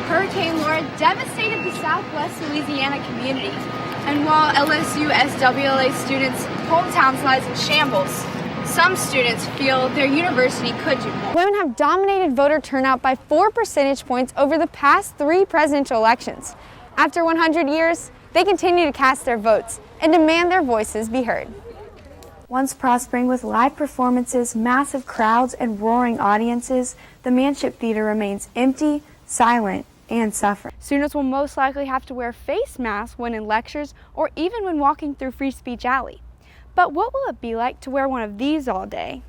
Hurricane Laura devastated the southwest Louisiana community. And while LSU SWLA students' hometowns lies in shambles, some students feel their university could do more. Women have dominated voter turnout by 4 percentage points over the past 3 presidential elections. After 100 years, they continue to cast their votes and demand their voices be heard. Once prospering with live performances, massive crowds, and roaring audiences, the Manship Theater remains empty, silent, and suffering. Students will most likely have to wear face masks when in lectures or even when walking through Free Speech Alley. But what will it be like to wear one of these all day?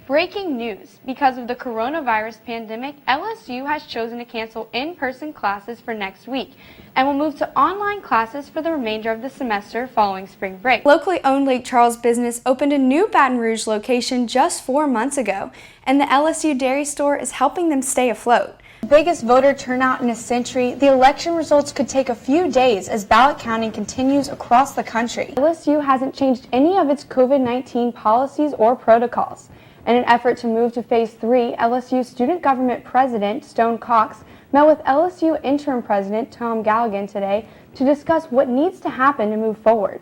Breaking news. Because of the coronavirus pandemic, LSU has chosen to cancel in-person classes for next week and will move to online classes for the remainder of the semester following spring break. Locally owned Lake Charles business opened a new Baton Rouge location just 4 months ago, and the LSU Dairy Store is helping them stay afloat. Biggest voter turnout in a century, the election results could take a few days as ballot counting continues across the country. LSU hasn't changed any of its COVID-19 policies or protocols. In an effort to move to Phase 3, LSU Student Government President Stone Cox met with LSU Interim President Tom Galligan today to discuss what needs to happen to move forward.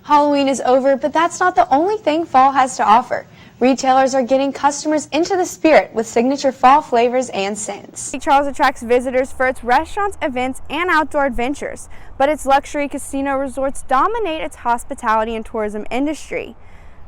Halloween is over, but that's not the only thing fall has to offer. Retailers are getting customers into the spirit with signature fall flavors and scents. Lake Charles attracts visitors for its restaurants, events, and outdoor adventures, but its luxury casino resorts dominate its hospitality and tourism industry.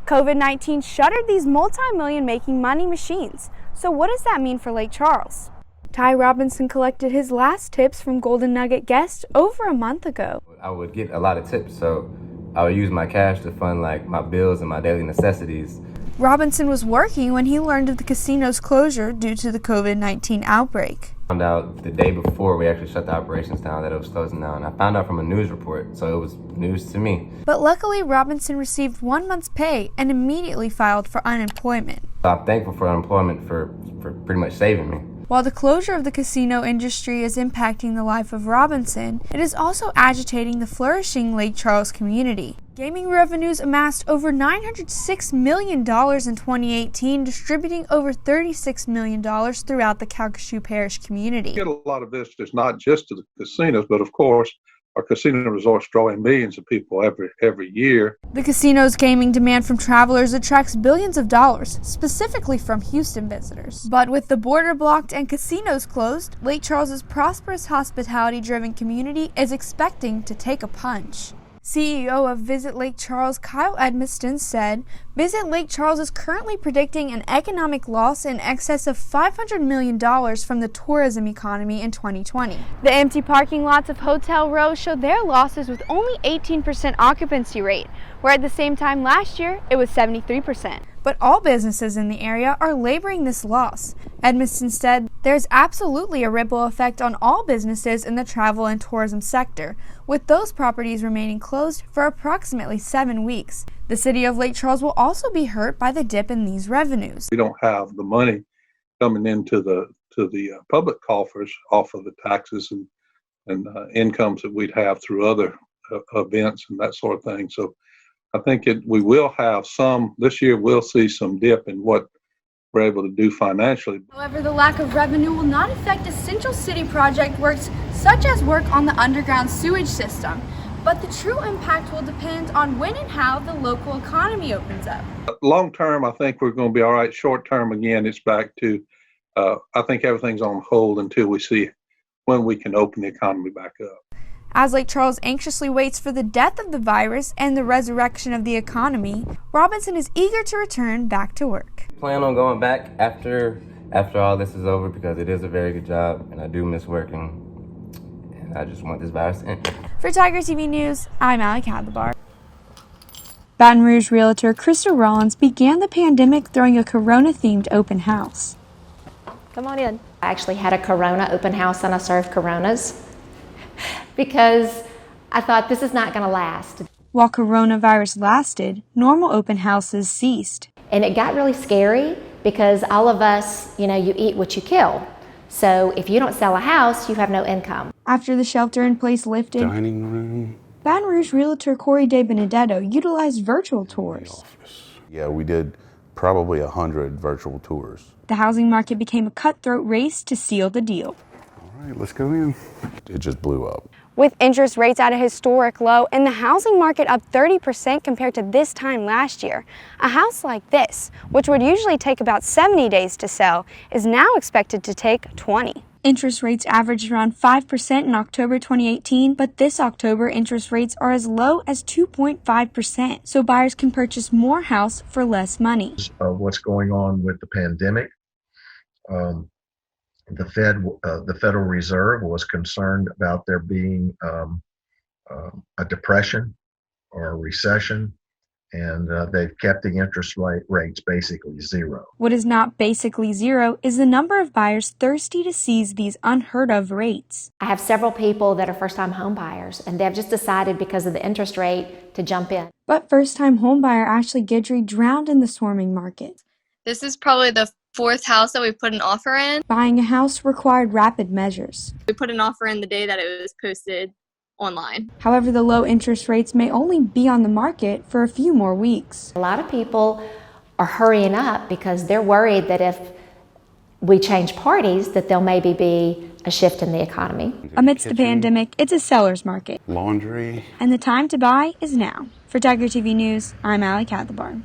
COVID-19 shuttered these multi-million making money machines. So what does that mean for Lake Charles? Ty Robinson collected his last tips from Golden Nugget guests over a month ago. I would get a lot of tips, so I would use my cash to fund my bills and my daily necessities. Robinson was working when he learned of the casino's closure due to the COVID-19 outbreak. I found out the day before we actually shut the operations down that it was closing down. I found out from a news report, so it was news to me. But luckily, Robinson received 1 month's pay and immediately filed for unemployment. I'm thankful for unemployment for pretty much saving me. While the closure of the casino industry is impacting the life of Robinson, it is also agitating the flourishing Lake Charles community. Gaming revenues amassed over $906 million in 2018, distributing over $36 million throughout the Calcasieu Parish community. We get a lot of visitors, not just to the casinos, but of course, our casino resorts drawing millions of people every year. The casino's gaming demand from travelers attracts billions of dollars, specifically from Houston visitors. But with the border blocked and casinos closed, Lake Charles's prosperous hospitality-driven community is expecting to take a punch. CEO of Visit Lake Charles, Kyle Edmiston, said, Visit Lake Charles is currently predicting an economic loss in excess of $500 million from the tourism economy in 2020. The empty parking lots of Hotel Row show their losses with only 18% occupancy rate, where at the same time last year it was 73%. But all businesses in the area are laboring this loss. Edmiston said, there's absolutely a ripple effect on all businesses in the travel and tourism sector, with those properties remaining closed for approximately 7 weeks. The city of Lake Charles will also be hurt by the dip in these revenues. We don't have the money coming into the public coffers off of the taxes and incomes that we'd have through other events and that sort of thing. So I think we will have some, this year we'll see some dip in what we're able to do financially. However, the lack of revenue will not affect essential city project works such as work on the underground sewage system. But the true impact will depend on when and how the local economy opens up. Long term, I think we're going to be all right. Short term, again, it's back to, I think everything's on hold until we see when we can open the economy back up. As Lake Charles anxiously waits for the death of the virus and the resurrection of the economy, Robinson is eager to return back to work. I plan on going back after all this is over because it is a very good job and I do miss working. And I just want this virus to end. For Tiger TV News, I'm Kadlubar. Baton Rouge realtor Krista Rollins began the pandemic throwing a Corona-themed open house. Come on in. I actually had a Corona open house and I served Coronas because I thought this is not going to last. While coronavirus lasted, normal open houses ceased. And it got really scary because all of us, you eat what you kill. So if you don't sell a house, you have no income. After the shelter-in-place lifted, Dining room. Baton Rouge realtor Corey De Benedetto utilized virtual tours. Yeah, we did probably 100 virtual tours. The housing market became a cutthroat race to seal the deal. All right, let's go in. It just blew up. With interest rates at a historic low and the housing market up 30% compared to this time last year, a house like this, which would usually take about 70 days to sell, is now expected to take 20. Interest rates averaged around 5% in October 2018, but this October interest rates are as low as 2.5%, so buyers can purchase more house for less money. What's going on with the pandemic? The Federal Reserve was concerned about there being a depression or a recession, and they've kept the interest rates basically zero. What is not basically zero is the number of buyers thirsty to seize these unheard of rates. I have several people that are first-time home buyers, and they've just decided because of the interest rate to jump in. But first-time home buyer Ashley Guidry drowned in the swarming market. This is probably the fourth house that we put an offer in. Buying a house required rapid measures. We put an offer in the day that it was posted online. However, the low interest rates may only be on the market for a few more weeks. A lot of people are hurrying up because they're worried that if we change parties, that there'll maybe be a shift in the economy. Amidst the pandemic, it's a seller's market. Laundry. And the time to buy is now. For Tiger TV News, I'm Kadlubar.